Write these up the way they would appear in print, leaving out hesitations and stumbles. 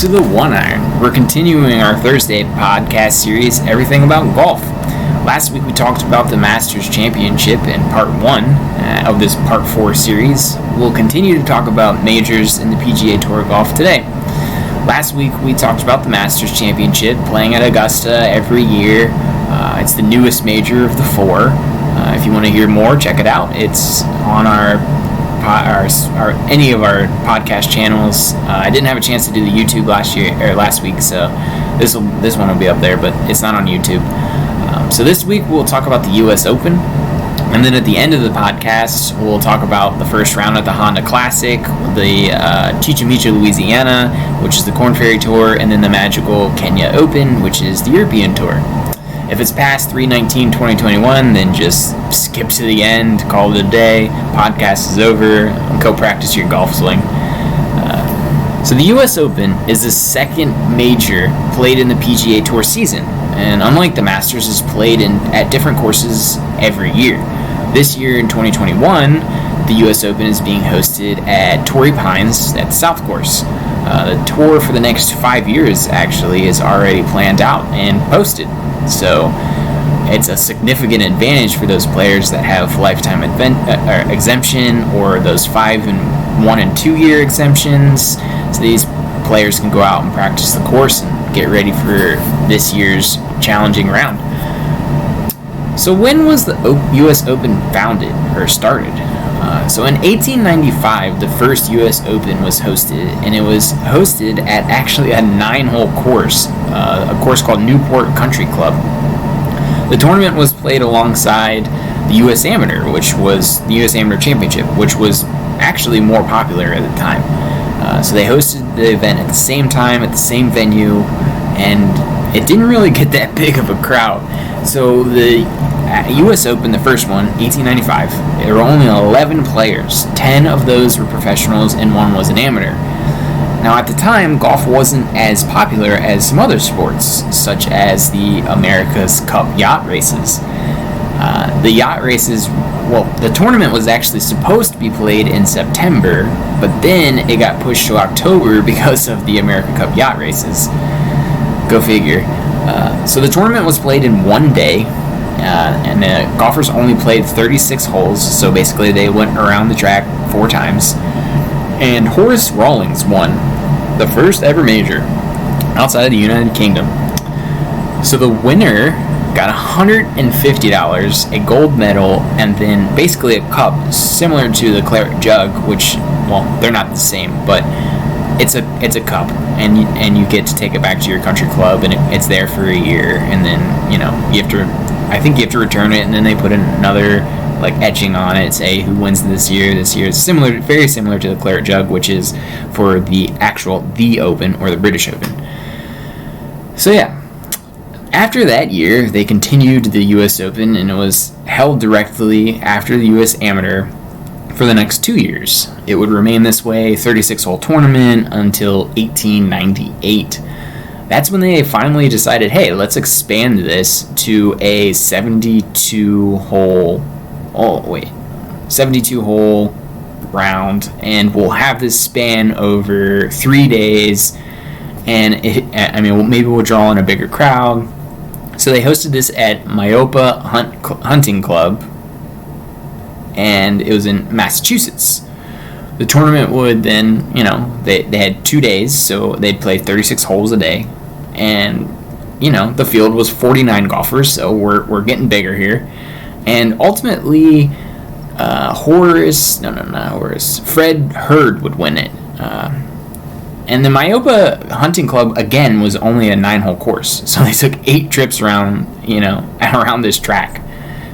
to the One Iron. We're continuing our Thursday podcast series, Everything About Golf. Last week we talked about the Masters Championship in part 1 of this part 4 series. We'll continue to talk about majors in the PGA Tour golf today. Last week we talked about the Masters Championship playing at Augusta every year. It's the newest major of the 4. If you want to hear more, check it out. It's on any of our podcast channels. I didn't have a chance to do the YouTube last week, so this one will be up there, but it's not on YouTube. So this week we'll talk about the U.S. Open, and then at the end of the podcast we'll talk about the first round at the Honda Classic, the Chichen Itza, Louisiana, which is the Korn Ferry Tour, and then the magical Kenya Open, which is the European Tour. If it's past 3/19/2021, then just skip to the end, call it a day, podcast is over, go practice your golf swing. So the U.S. Open is the second major played in the PGA Tour season, and unlike the Masters, is played at different courses every year. This year in 2021, the U.S. Open is being hosted at Torrey Pines at South Course. The tour for the next 5 years actually is already planned out and posted. So it's a significant advantage for those players that have lifetime exemption or those 5 and 1 and 2 year exemptions. So these players can go out and practice the course and get ready for this year's challenging round. So when was the U.S. Open founded or started? So in 1895, the first U.S. Open was hosted, and it was hosted at actually a 9-hole course, a course called Newport Country Club. The tournament was played alongside the U.S. Amateur, which was the U.S. Amateur Championship, which was actually more popular at the time. So they hosted the event at the same time, at the same venue, and it didn't really get that big of a crowd. So the U.S. Open, the first one, 1895, there were only 11 players. 10 of those were professionals and 1 was an amateur. Now at the time, golf wasn't as popular as some other sports, such as the America's Cup yacht races. The yacht races, the tournament was actually supposed to be played in September, but then it got pushed to October because of the America Cup yacht races. Go figure. So the tournament was played in 1 day, and the golfers only played 36 holes, so basically they went around the track 4 times. And Horace Rawlings won the first ever major outside of the United Kingdom. So the winner got $150, a gold medal, and then basically a cup similar to the claret jug, which, they're not the same, but it's a cup, and you get to take it back to your country club, and it's there for a year, and then you have to return it, and then they put in another etching on it, say who wins this year. This year is very similar to the claret jug, which is for the Open or the British Open. So yeah, after that year, they continued the U.S. Open, and it was held directly after the U.S. Amateur for the next 2 years. It would remain this way, 36-hole tournament, until 1898. That's when they finally decided, hey, let's expand this to a 72-hole round, and we'll have this span over 3 days, and maybe we'll draw in a bigger crowd. So they hosted this at Myopa Hunting Club, and it was in Massachusetts. The tournament would then, they had 2 days, so they'd play 36 holes a day, and the field was 49 golfers, so we're getting bigger here. And ultimately, Fred Hurd would win it. And the Myopa Hunting Club, again, was only a 9-hole course, so they took 8 trips around this track.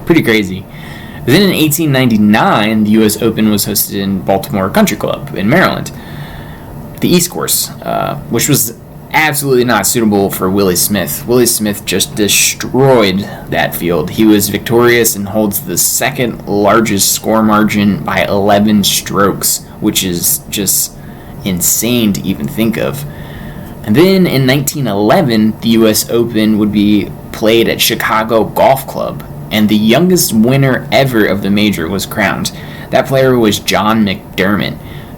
Pretty crazy. Then in 1899, the U.S. Open was hosted in Baltimore Country Club in Maryland, the East Course, which was absolutely not suitable for Willie Smith. Willie Smith just destroyed that field. He was victorious and holds the second largest score margin by 11 strokes, which is just insane to even think of. And then in 1911, the U.S. Open would be played at Chicago Golf Club, and the youngest winner ever of the major was crowned. That player was John McDermott,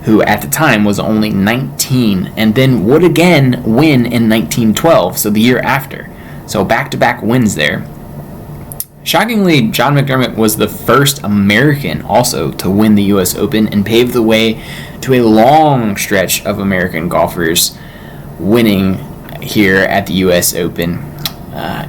who at the time was only 19, and then would again win in 1912, so the year after. So back-to-back wins there. Shockingly, John McDermott was the first American also to win the U.S. Open and paved the way to a long stretch of American golfers winning here at the U.S. Open.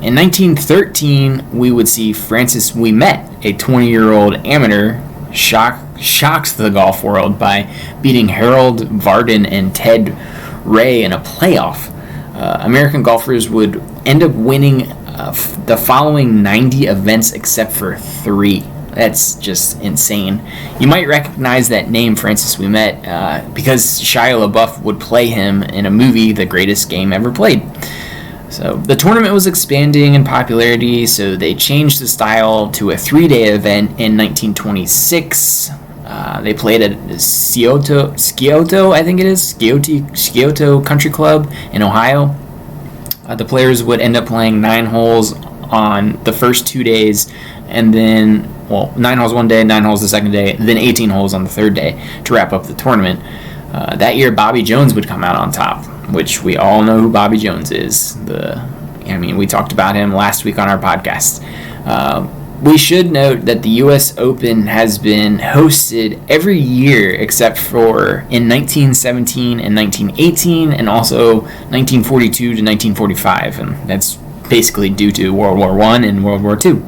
In 1913, we would see Francis Ouimet, a 20-year-old amateur, shocks the golf world by beating Harold Varden and Ted Ray in a playoff. American golfers would end up winning the following 90 events except for 3. That's just insane. You might recognize that name, Francis Ouimet, because Shia LaBeouf would play him in a movie, The Greatest Game Ever Played. So the tournament was expanding in popularity, so they changed the style to a 3-day event in 1926. They played at Scioto, I think it is, Scioto Country Club in Ohio. The players would end up playing 9 holes on the first 2 days, and then, 9 holes one day, 9 holes the second day, then 18 holes on the third day to wrap up the tournament. That year, Bobby Jones would come out on top, which we all know who Bobby Jones is. We talked about him last week on our podcast. We should note that the U.S. Open has been hosted every year except for in 1917 and 1918 and also 1942 to 1945, and that's basically due to World War I and World War II.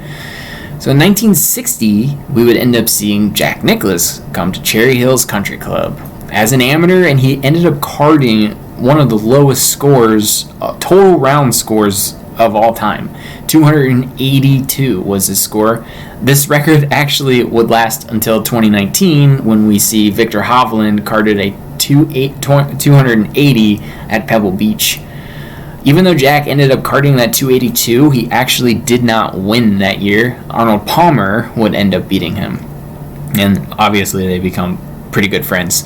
So in 1960, we would end up seeing Jack Nicklaus come to Cherry Hills Country Club as an amateur, and he ended up carding one of the lowest scores, total round scores of all time. 282 was his score. This record actually would last until 2019 when we see Victor Hovland carded a 280 at Pebble Beach. Even though Jack ended up carding that 282, he actually did not win that year. Arnold Palmer would end up beating him. And obviously they become pretty good friends.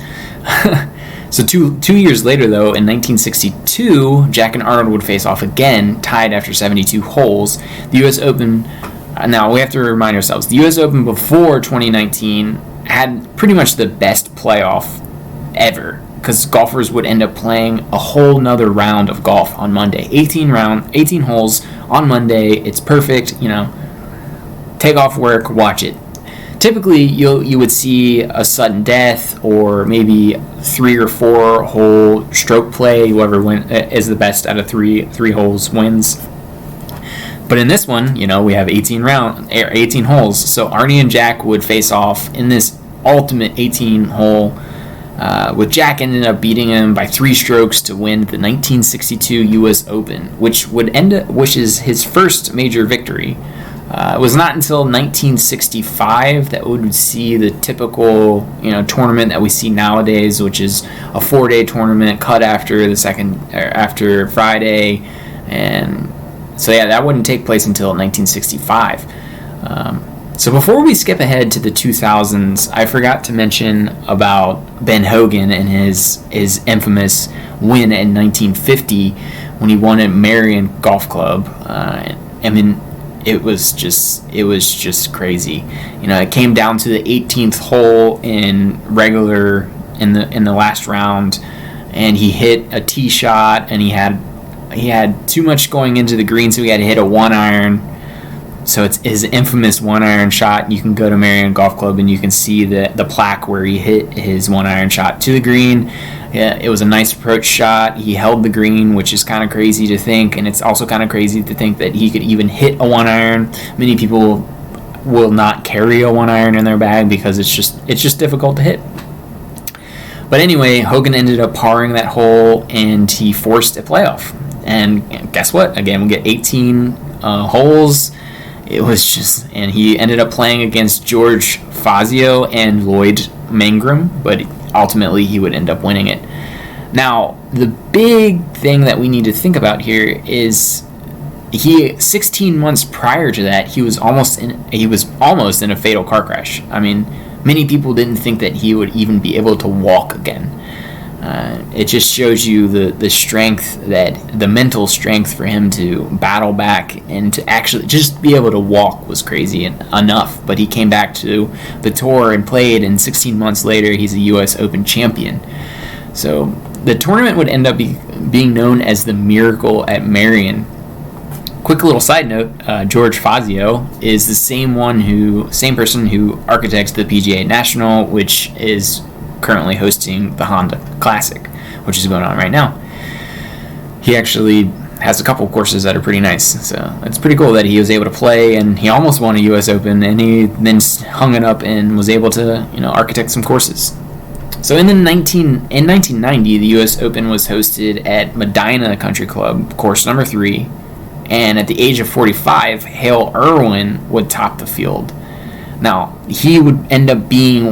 So two years later, though, in 1962, Jack and Arnold would face off again, tied after 72 holes. The U.S. Open, now we have to remind ourselves, the U.S. Open before 2019 had pretty much the best playoff ever, because golfers would end up playing a whole nother round of golf on Monday. 18 holes on Monday. It's perfect, take off work, watch it. Typically, you would see a sudden death or maybe 3 or 4 hole stroke play. Whoever is the best out of three holes wins. But in this one, we have 18 holes. So Arnie and Jack would face off in this ultimate 18 hole. With Jack ending up beating him by 3 strokes to win the 1962 U.S. Open, which is his first major victory. It was not until 1965 that we would see the typical, tournament that we see nowadays, which is a 4-day tournament cut after Friday, and so that wouldn't take place until 1965. So before we skip ahead to the 2000s, I forgot to mention about Ben Hogan and his infamous win in 1950 when he won at Marion Golf Club. It was just crazy. It came down to the 18th hole in the last round, and he hit a tee shot, and he had too much going into the green, so he had to hit a 1-iron. So it's his infamous 1-iron shot. You can go to Marion Golf Club and you can see the plaque where he hit his 1-iron shot to the green. Yeah, it was a nice approach shot. He held the green, which is kind of crazy to think, and it's also kind of crazy to think that he could even hit a 1-iron. Many people will not carry a 1-iron in their bag because it's just difficult to hit. But anyway, Hogan ended up parring that hole, and he forced a playoff. And guess what? Again, we get 18 holes. And he ended up playing against George Fazio and Lloyd Mangrum, but ultimately he would end up winning it. Now, the big thing that we need to think about here is 16 months prior to that, he was almost in a fatal car crash. Many people didn't think that he would even be able to walk again. It just shows you the strength, the mental strength for him to battle back and to actually just be able to walk was crazy enough. But he came back to the tour and played, and 16 months later, he's a U.S. Open champion. So the tournament would end up being known as the Miracle at Merion. Quick little side note: George Fazio is the same person who architects the PGA National, which is currently hosting the Honda Classic, which is going on right now. He actually has a couple courses that are pretty nice, so it's pretty cool that he was able to play, and he almost won a U.S. Open, and he then hung it up and was able to, architect some courses. So in 1990, the U.S. Open was hosted at Medina Country Club, course number 3, and at the age of 45, Hale Irwin would top the field. Now, he would end up being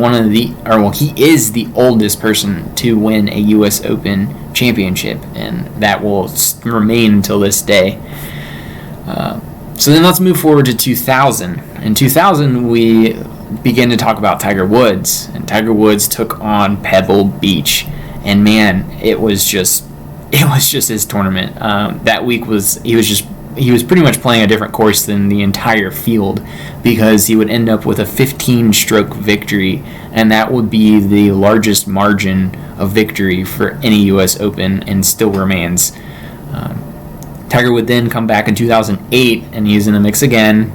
he is the oldest person to win a U.S. Open championship, and that will remain until this day. So then let's move forward to 2000. In 2000, we begin to talk about Tiger Woods, and Tiger Woods took on Pebble Beach, and man, it was just his tournament. That week he was pretty much playing a different course than the entire field, because he would end up with a 15-stroke victory, and that would be the largest margin of victory for any U.S. Open and still remains. Tiger would then come back in 2008, and he's in the mix again.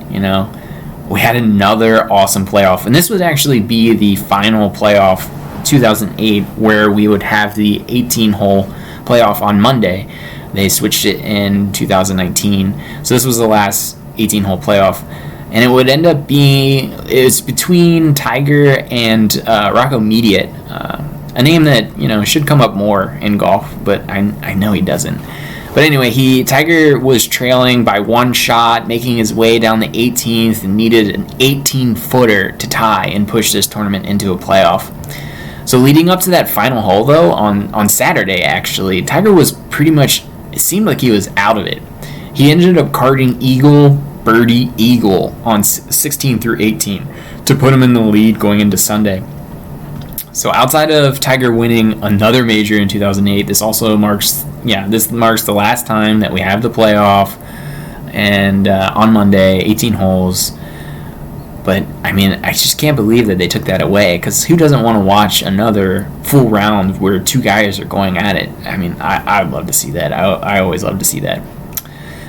We had another awesome playoff, and this would actually be the final playoff 2008, where we would have the 18-hole playoff on Monday. They switched it in 2019. So this was the last 18-hole playoff. And it would end up being, it's between Tiger and Rocco Mediate, a name that, should come up more in golf, but I know he doesn't. But anyway, Tiger was trailing by one shot, making his way down the 18th, and needed an 18-footer to tie and push this tournament into a playoff. So leading up to that final hole, though, on Saturday, actually, Tiger was pretty much, it seemed like he was out of it. He ended up carding eagle, birdie, eagle on 16 through 18 to put him in the lead going into Sunday. So outside of Tiger winning another major in 2008, this marks the last time that we have the playoff, and on Monday, 18 holes. But, I just can't believe that they took that away, because who doesn't want to watch another full round where two guys are going at it? I would love to see that. I always love to see that.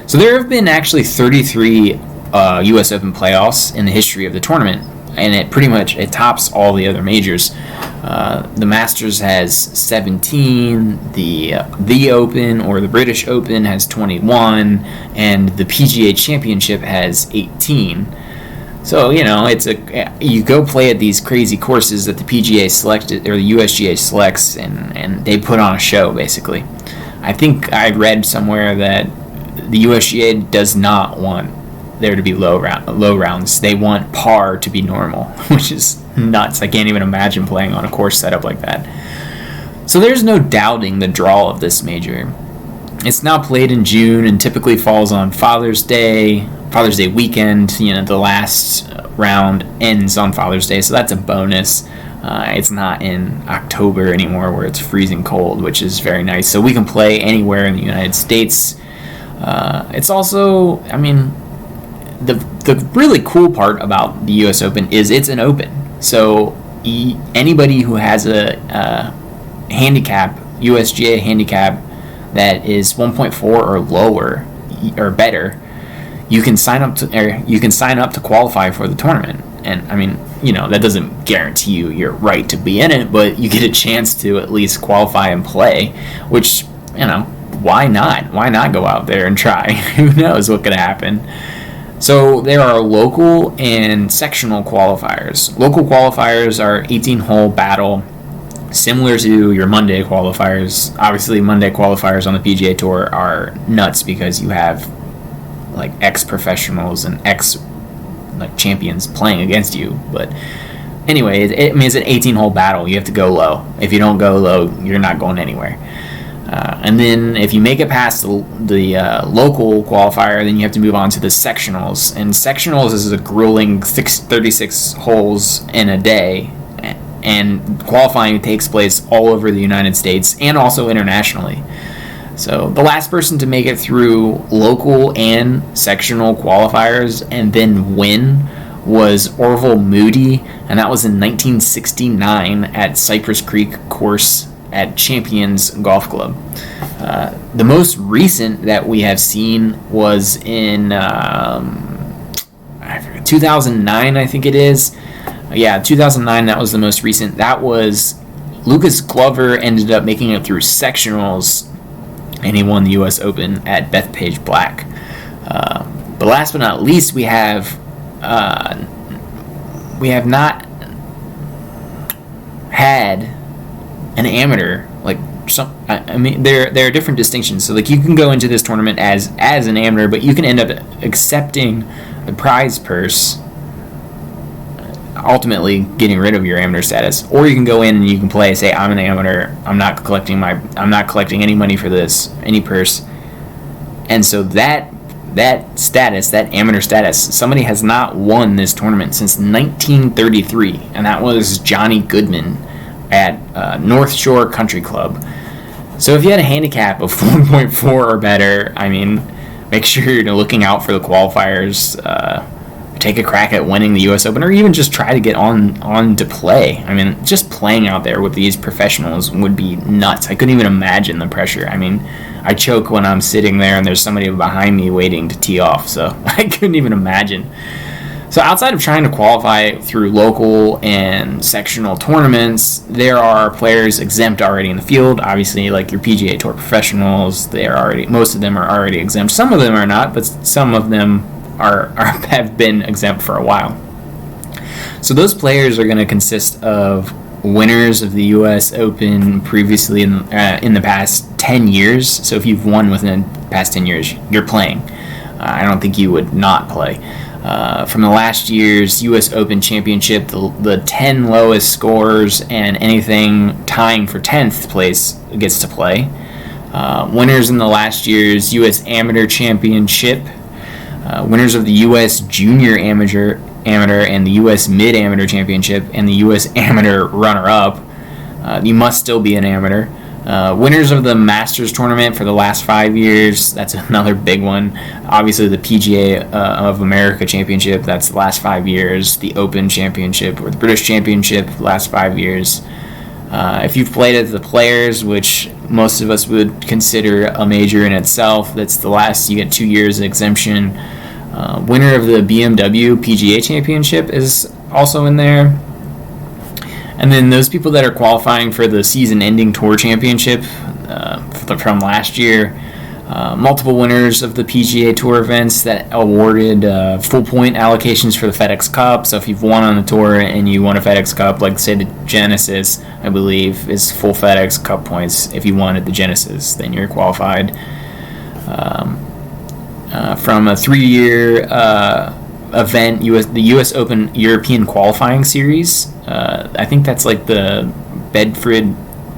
So there have been actually 33 U.S. Open playoffs in the history of the tournament, and it tops all the other majors. The Masters has 17, the Open or the British Open has 21, and the PGA Championship has 18. So, you go play at these crazy courses that the PGA selected, or the USGA selects, and they put on a show, basically. I think I read somewhere that the USGA does not want there to be low rounds. They want par to be normal, which is nuts. I can't even imagine playing on a course setup like that. So there's no doubting the draw of this major. It's now played in June and typically falls on Father's Day weekend. The last round ends on Father's Day, so that's a bonus. It's not in October anymore where it's freezing cold, which is very nice. So we can play anywhere in the United States. It's also, the really cool part about the U.S. Open is it's an open. So anybody who has a handicap, USGA handicap, that is 1.4 or lower or better, you can sign up to qualify for the tournament. And that doesn't guarantee you your right to be in it, but you get a chance to at least qualify and play, which, why not? Why not go out there and try? Who knows what could happen? So there are local and sectional qualifiers. Local qualifiers are 18-hole battle, similar to your Monday qualifiers. Obviously, Monday qualifiers on the PGA Tour are nuts because you have ex-professionals and champions playing against you. But anyway, it's an 18-hole battle. You have to go low. If you don't go low, you're not going anywhere. And then if you make it past the local qualifier, then you have to move on to the sectionals. And sectionals is a grueling 36 holes in a day. and qualifying takes place all over the United States and also internationally. So the last person to make it through local and sectional qualifiers and then win was Orville Moody, and that was in 1969 at Cypress Creek course at Champions Golf Club. The most recent that we have seen was in 2009, I think it is. Yeah, 2009, that was the most recent. That was Lucas Glover ended up making it through sectionals, and he won the U.S. Open at Bethpage Black. But last but not least, we have not had an amateur. Like I mean, there are different distinctions. So like you can go into this tournament as an amateur, but you can end up accepting the prize purse, ultimately getting rid of your amateur status, or you can go in and you can play, say, I'm an amateur, I'm not collecting any money for this, any purse. And so that status, that amateur status, somebody has not won this tournament since 1933, and that was Johnny Goodman at North Shore Country Club. So if you had a handicap of 1.4 or better, I mean, make sure you're looking out for the qualifiers. Take a crack at winning the U.S. Open, or even just try to get on to play. I mean, just playing out there with these professionals would be nuts. I couldn't even imagine the pressure. I mean, I choke when I'm sitting there and there's somebody behind me waiting to tee off, so I couldn't even imagine. So outside of trying to qualify through local and sectional tournaments, there are players exempt already in the field. Obviously, like your PGA Tour professionals, most of them are already exempt. Some of them are not, but some of them have been exempt for a while. So those players are going to consist of winners of the U.S. Open previously in the past 10 years. So if you've won within the past 10 years, you're playing. I don't think you would not play. From the last year's U.S. Open Championship, the 10 lowest scores and anything tying for 10th place gets to play. Winners in the last year's U.S. Amateur Championship, winners of the U.S. Junior Amateur and the U.S. Mid-Amateur Championship, and the U.S. Amateur Runner-Up. You must still be an amateur. Winners of the Masters Tournament for the last 5 years, that's another big one. Obviously, the PGA of America Championship, that's the last 5 years. The Open Championship or the British Championship, last 5 years. If you've played at the Players, which most of us would consider a major in itself, that's the last, you get 2 years of exemption. Winner of the BMW PGA Championship is also in there. And then those people that are qualifying for the season-ending Tour Championship from last year, multiple winners of the PGA Tour events that awarded full point allocations for the FedEx Cup. So if you've won on the tour and you won a FedEx Cup, like say the Genesis, I believe, is full FedEx Cup points. If you won at the Genesis, then you're qualified. From a 3-year event, the U.S. Open European Qualifying Series. I think that's like the Bedford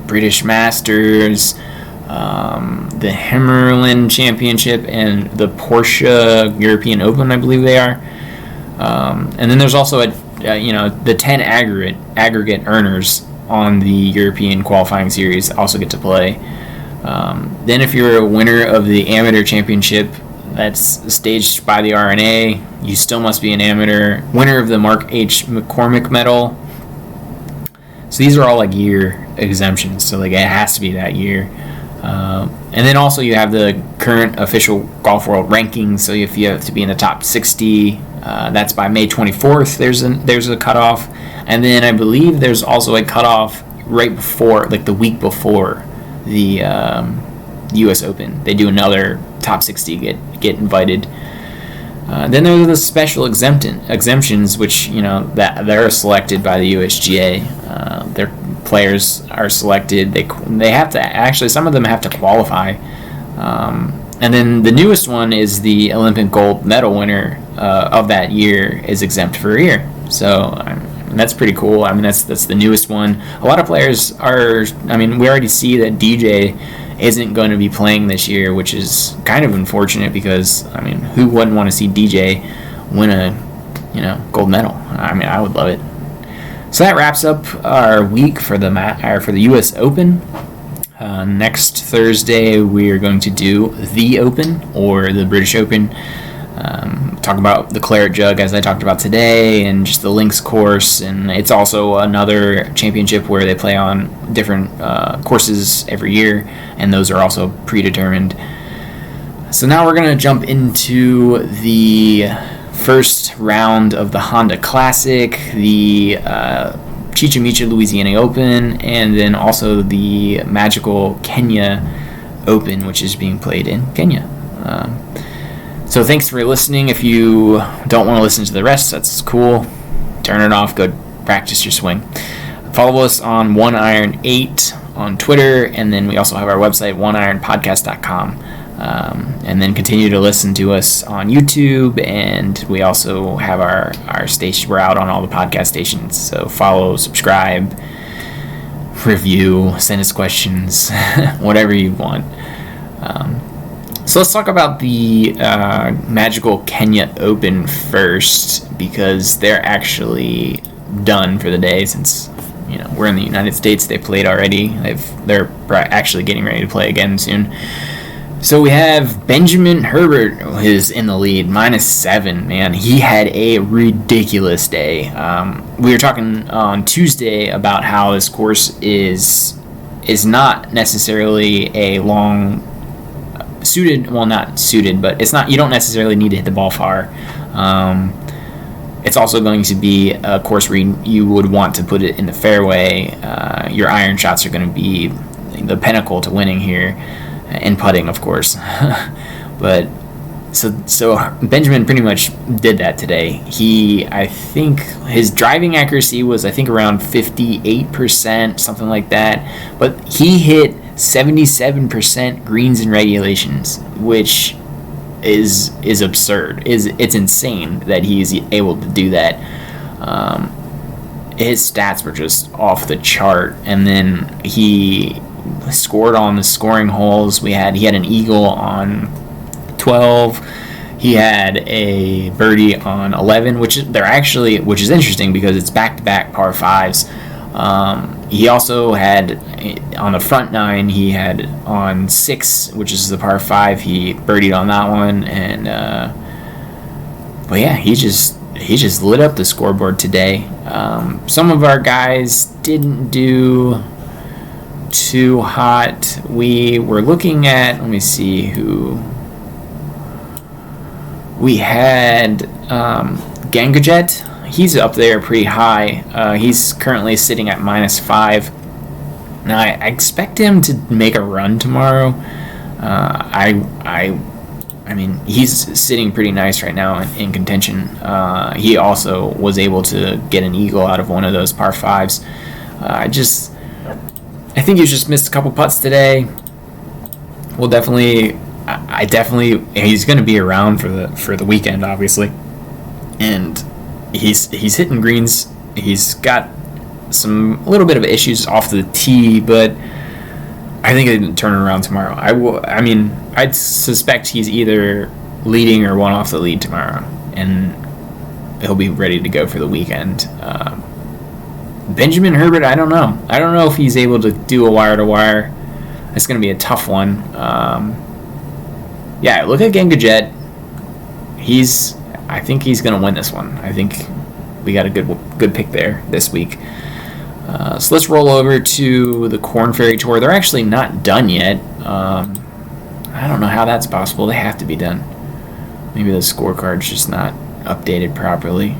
British Masters, the Himmerland Championship, and the Porsche European Open, I believe they are. And then there's also the 10 aggregate earners on the European Qualifying Series also get to play. Then if you're a winner of the Amateur Championship, that's staged by the RNA, you still must be an amateur. Winner of the Mark H. McCormick Medal. So these are all like year exemptions, so like it has to be that year. And then also you have the current official Golf World Rankings. So if you have to be in the top 60, that's by May 24th. There's a cutoff, and then I believe there's also a cutoff right before, like the week before the U.S. Open. They do another top 60 get invited. Then there are the special exemptions, which that they're selected by the USGA. Their players are selected. They have to actually, some of them have to qualify. And then the newest one is the Olympic gold medal winner of that year is exempt for a year. So that's pretty cool. I mean, that's the newest one. A lot of players are. I mean, we already see that DJ isn't going to be playing this year, which is kind of unfortunate because, I mean, who wouldn't want to see DJ win a gold medal? I mean, I would love it. So that wraps up our week for the U.S. Open. Next Thursday, we are going to do the Open, or the British Open. Talk about the Claret Jug, as I talked about today, and just the links course. And it's also another championship where they play on different courses every year, and those are also predetermined. So now we're going to jump into the first round of the Honda Classic, the Chichen Itza Louisiana Open, and then also the magical Kenya Open, which is being played in Kenya. So thanks for listening. If you don't want to listen to the rest, that's cool. Turn it off. Go practice your swing. Follow us on 1iron8 on Twitter, and then we also have our website, oneironpodcast.com. And then continue to listen to us on YouTube, and we also have our station. We're out on all the podcast stations, so follow, subscribe, review, send us questions, whatever you want. So let's talk about the magical Kenya Open first, because they're actually done for the day. Since we're in the United States, they played already. They're actually getting ready to play again soon. So we have Benjamin Herbert, who is in the lead, -7. Man, he had a ridiculous day. We were talking on Tuesday about how this course is not necessarily a long suited. Well, not suited, but it's not. You don't necessarily need to hit the ball far. It's also going to be a course where you would want to put it in the fairway. Your iron shots are going to be the pinnacle to winning here. And putting, of course. But so Benjamin pretty much did that today. I think his driving accuracy was around 58%, something like that. But he hit 77% greens and regulations, which is absurd. It's insane that he's able to do that. His stats were just off the chart, and then he scored on the scoring holes. He had an eagle on 12. He had a birdie on 11, which is interesting because it's back-to-back par 5s. He also had on the front 9. He had on 6, which is the par 5. He birdied on that one, and but yeah, he just lit up the scoreboard today. Some of our guys didn't do too hot. We were looking at, let me see who we had. Gangajet, he's up there pretty high. He's currently sitting at -5. Now I expect him to make a run tomorrow. I mean, he's sitting pretty nice right now in contention. He also was able to get an eagle out of one of those par 5s. I think he's just missed a couple putts today. We'll definitely, he's going to be around for the weekend, obviously, and he's hitting greens. He's got a little bit of issues off the tee, but I think he'll turn around tomorrow. I'd suspect he's either leading or one off the lead tomorrow, and he'll be ready to go for the weekend. Benjamin Herbert, I don't know. I don't know if he's able to do a wire-to-wire. It's going to be a tough one. Yeah, look at Gangajet. I think he's going to win this one. I think we got a good pick there this week. So let's roll over to the Korn Ferry Tour. They're actually not done yet. I don't know how that's possible. They have to be done. Maybe the scorecard's just not updated properly.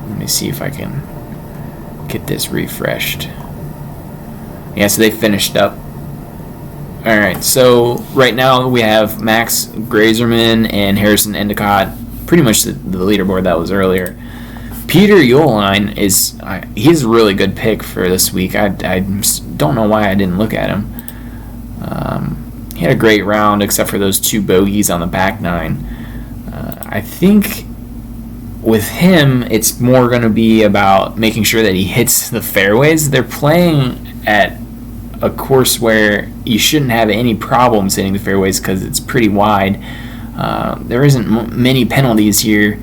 Let me see if I can get this refreshed. Yeah, so they finished up. Alright, so right now we have Max Grazerman and Harrison Endicott, pretty much the leaderboard that was earlier. Peter Yulin he's a really good pick for this week. I don't know why I didn't look at him. He had a great round except for those 2 bogeys on the back 9. I think with him, it's more going to be about making sure that he hits the fairways. They're playing at a course where you shouldn't have any problems hitting the fairways because it's pretty wide. There isn't many penalties here.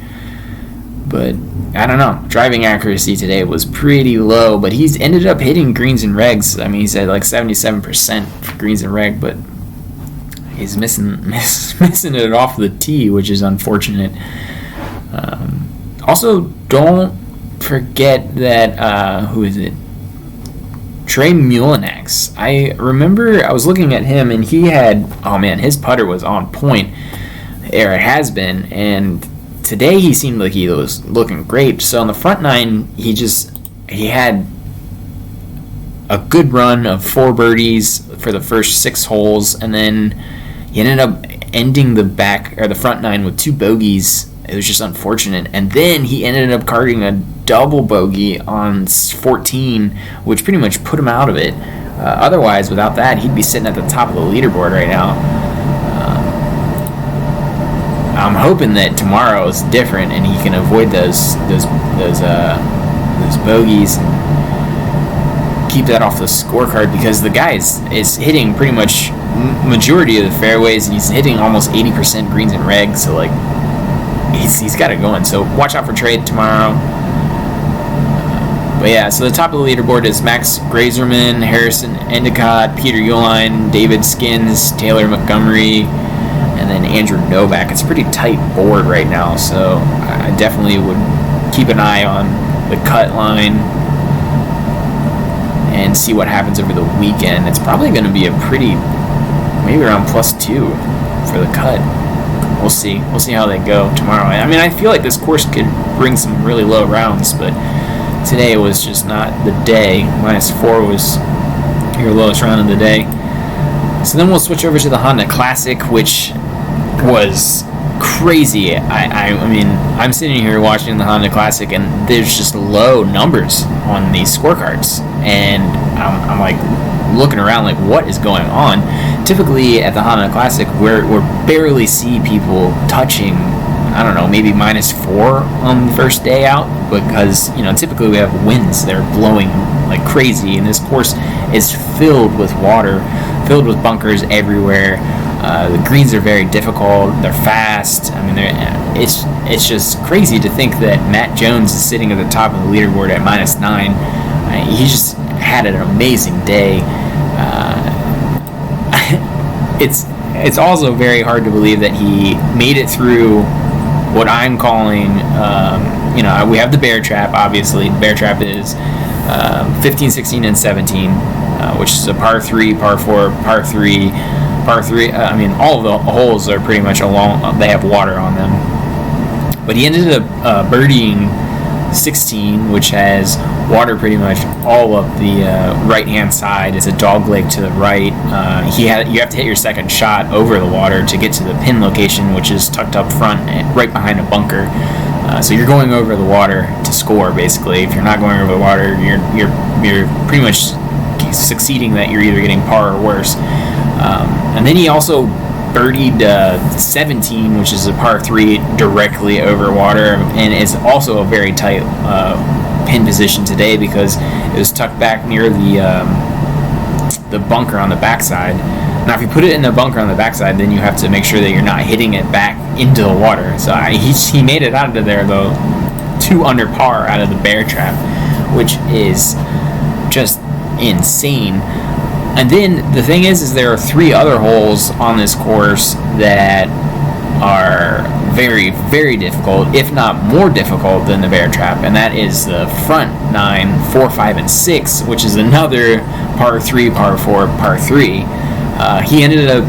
But I don't know. Driving accuracy today was pretty low, but he's ended up hitting greens and regs. I mean, he's at like 77% for greens and reg, but he's missing it off the tee, which is unfortunate. Also, don't forget that, who is it? Trey Mueller. I remember I was looking at him, and he had, his putter was on point, or it has been, and today he seemed like he was looking great. So on the front nine, he had a good run of 4 birdies for the first 6 holes, and then he ended up ending the front nine with 2 bogeys. It was just unfortunate. And then he ended up carding a double bogey on 14, which pretty much put him out of it. Otherwise, without that, he'd be sitting at the top of the leaderboard right now. I'm hoping that tomorrow is different and he can avoid those bogeys and keep that off the scorecard, because the guy is hitting pretty much majority of the fairways, and he's hitting almost 80% greens and regs, so like he's got it going. So watch out for Trey tomorrow. But yeah, so the top of the leaderboard is Max Grazerman, Harrison Endicott, Peter Yulin, David Skins, Taylor Montgomery, and then Andrew Novak. It's a pretty tight board right now, so I definitely would keep an eye on the cut line and see what happens over the weekend. It's probably going to be maybe around +2 for the cut. We'll see. We'll see how they go tomorrow. I mean, I feel like this course could bring some really low rounds, but today was just not the day. -4 was your lowest round of the day. So then we'll switch over to the Honda Classic, which was crazy. I mean, I'm sitting here watching the Honda Classic, and there's just low numbers on these scorecards, and I'm like looking around like, what is going on? Typically at the Honda Classic, we barely see people touching, I don't know, maybe -4 on the first day out, because typically we have winds that are blowing like crazy, and this course is filled with water, filled with bunkers everywhere. The greens are very difficult. They're fast. I mean, it's just crazy to think that Matt Jones is sitting at the top of the leaderboard at -9. He just had an amazing day. It's also very hard to believe that he made it through what I'm calling, we have the bear trap, obviously. The bear trap is 15, 16, and 17, which is a par 3, par 4, par 3, par 3. I mean, all of the holes are pretty much they have water on them. But he ended up birdieing 16, which has water pretty much all up the right-hand side. It's a dog leg to the right. You have to hit your second shot over the water to get to the pin location, which is tucked up front, right behind a bunker. So you're going over the water to score, basically. If you're not going over the water, you're pretty much succeeding that you're either getting par or worse. And then he also birdied 17, which is a par 3 directly over water, and is also a very tight pin position today because it was tucked back near the bunker on the backside. Now, if you put it in the bunker on the backside, then you have to make sure that you're not hitting it back into the water. So he made it out of there, though, 2 under par out of the bear trap, which is just insane. And then the thing is there are 3 other holes on this course that are very, very difficult, if not more difficult than the bear trap, and that is the front 9, 4, 5, and 6, which is another par 3, par 4, par 3. He ended up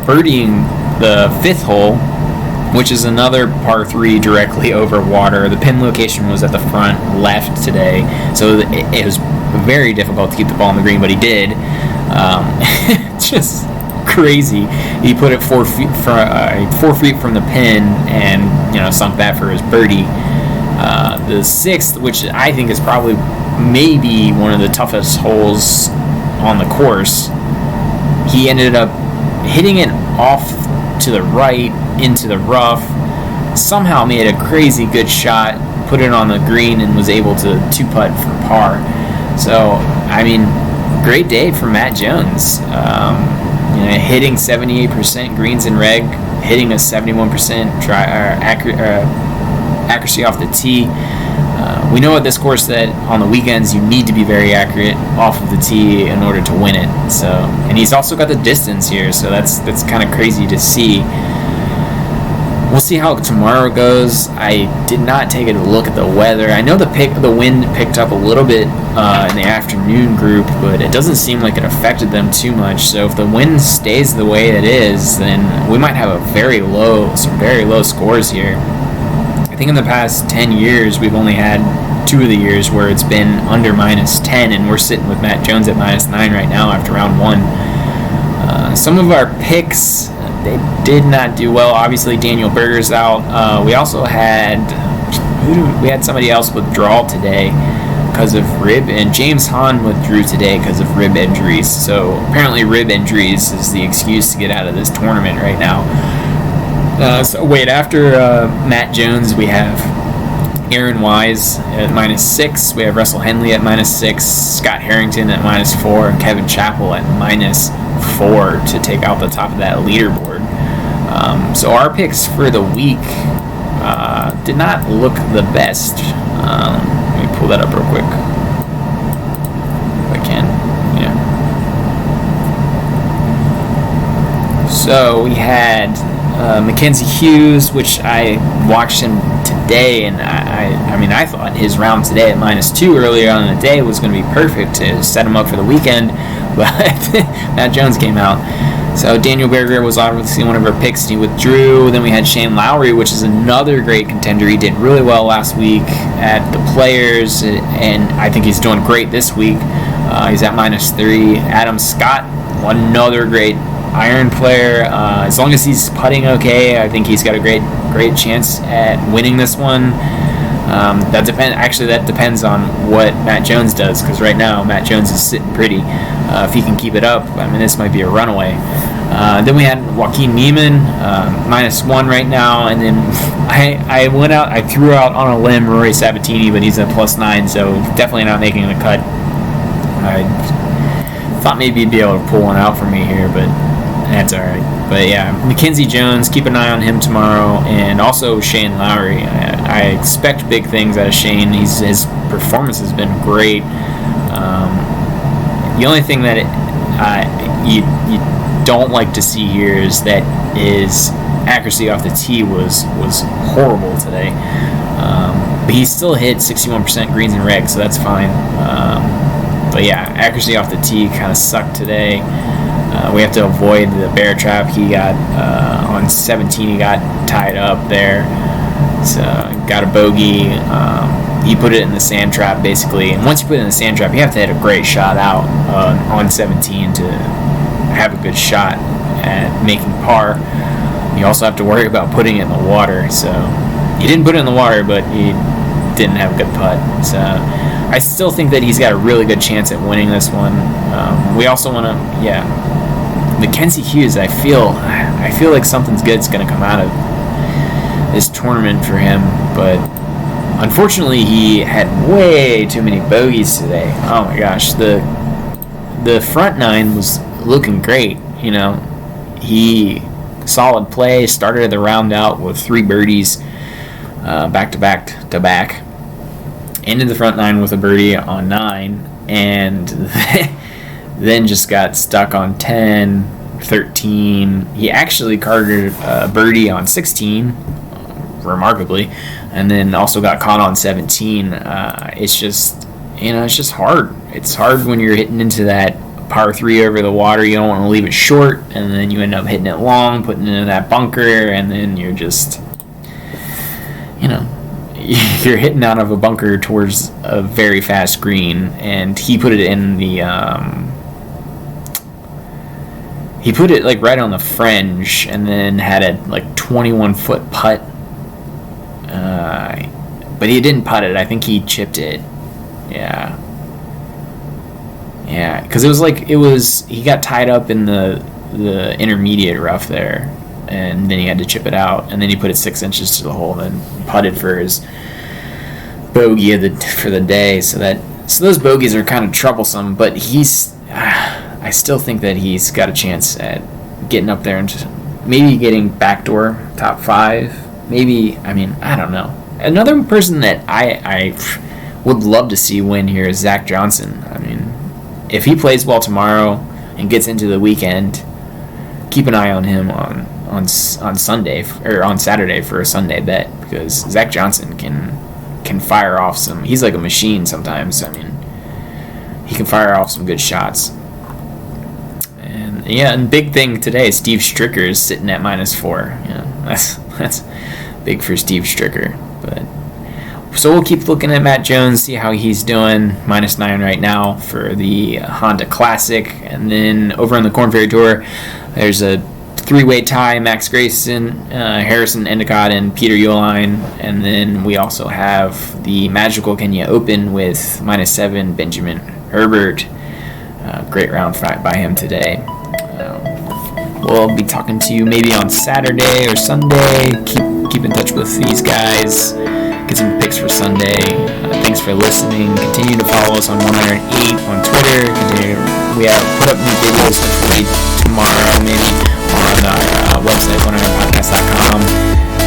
birdieing the 5th hole, which is another par 3 directly over water. The pin location was at the front left today, so it was very difficult to keep the ball on the green, but he did. It's just crazy. He put it 4 feet from the pin and sunk that for his birdie. The 6th, which I think is probably maybe one of the toughest holes on the course, he ended up hitting it off to the right into the rough, somehow made a crazy good shot, put it on the green, and was able to 2-putt for par. So, I mean, great day for Matt Jones. Hitting 78% greens and reg, hitting a 71% accuracy off the tee. We know at this course that on the weekends you need to be very accurate off of the tee in order to win it. So, and he's also got the distance here, so that's kind of crazy to see. We'll see how tomorrow goes. I did not take a look at the weather. I know the wind picked up a little bit in the afternoon group, but it doesn't seem like it affected them too much. So if the wind stays the way it is, then we might have some very low scores here. I think in the past 10 years, we've only had 2 of the years where it's been under -10, and we're sitting with Matt Jones at -9 right now after round 1. Some of our picks, they did not do well. Obviously, Daniel Berger's out. We also had somebody else withdraw today because of rib, and James Hahn withdrew today because of rib injuries. So apparently rib injuries is the excuse to get out of this tournament right now. After Matt Jones, we have Aaron Wise at -6. We have Russell Henley at -6, Scott Harrington at -4, and Kevin Chappell at -4 to take out the top of that leaderboard. So our picks for the week did not look the best. Let me pull that up real quick if I can. Yeah. So we had Mackenzie Hughes, which I watched him today, and I thought his round today at -2 earlier on in the day was going to be perfect to set him up for the weekend, but Matt Jones came out. So Daniel Berger was obviously one of our picks, and he withdrew. Then we had Shane Lowry, which is another great contender. He did really well last week at the Players, and I think he's doing great this week. He's at -3. Adam Scott, another great iron player. As long as he's putting okay, I think he's got a great chance at winning this one. That depends on what Matt Jones does, because right now Matt Jones is sitting pretty. If he can keep it up, this might be a runaway. Then we had Joaquin Niemann, -1 right now, and then I threw out on a limb Rory Sabatini, but he's at +9, so definitely not making the cut. I thought maybe he'd be able to pull one out for me here, but that's all right. But yeah, Mackenzie Jones, keep an eye on him tomorrow, and also Shane Lowry. I expect big things out of Shane. His performance has been great. The only thing that you don't like to see here is that his accuracy off the tee was horrible today. But he still hit 61% greens and regs, so that's fine. But yeah, accuracy off the tee kind of sucked today. We have to avoid the bear trap. He got on 17. He got tied up there, so got a bogey. He put it in the sand trap basically, and once you put it in the sand trap, you have to hit a great shot out on 17 to have a good shot at making par. You also have to worry about putting it in the water. So he didn't put it in the water, but he didn't have a good putt. So I still think that he's got a really good chance at winning this one. We also want to, Mackenzie Hughes. I feel like something's good's going to come out of this tournament for him, but unfortunately he had way too many bogeys today. Oh my gosh, the front nine was looking great. He solid play, started the round out with 3 birdies, back to back. Ended the front nine with a birdie on 9, and then just got stuck on 10, 13. He actually carded a birdie on 16, remarkably, and then also got caught on 17. It's just hard. It's hard when you're hitting into that par 3 over the water. You don't want to leave it short, and then you end up hitting it long, putting it in that bunker, and then you're just, you're hitting out of a bunker towards a very fast green, and he put it in the he put it like right on the fringe, and then had a 21-foot putt, but he didn't putt it. I think he chipped it. Yeah, because he got tied up in the intermediate rough there, and then he had to chip it out, and then he put it 6 inches to the hole, and then putted for his bogey for the day. So those bogeys are kind of troublesome, but I still think that he's got a chance at getting up there and just maybe getting backdoor top 5. Maybe, I don't know. Another person that I would love to see win here is Zach Johnson. I mean, if he plays well tomorrow and gets into the weekend, keep an eye on him on Sunday or on Saturday for a Sunday bet, because Zach Johnson can fire off some. He's like a machine sometimes. I mean, he can fire off some good shots. And big thing today, Steve Stricker is sitting at -4. That's big for Steve Stricker. But so we'll keep looking at Matt Jones, see how he's doing. -9 right now for the Honda Classic. And then over on the Korn Ferry Tour, there's a 3-way tie: Max Grayson, Harrison Endicott, and Peter Yulin. And then we also have the Magical Kenya Open with -7 Benjamin Herbert. Great round fight by him today. We'll be talking to you maybe on Saturday or Sunday. Keep in touch with these guys. Get some picks for Sunday. Thanks for listening. Continue to follow us on 108 on Twitter. We have put up new videos hopefully tomorrow, maybe on our website, 100podcast.com.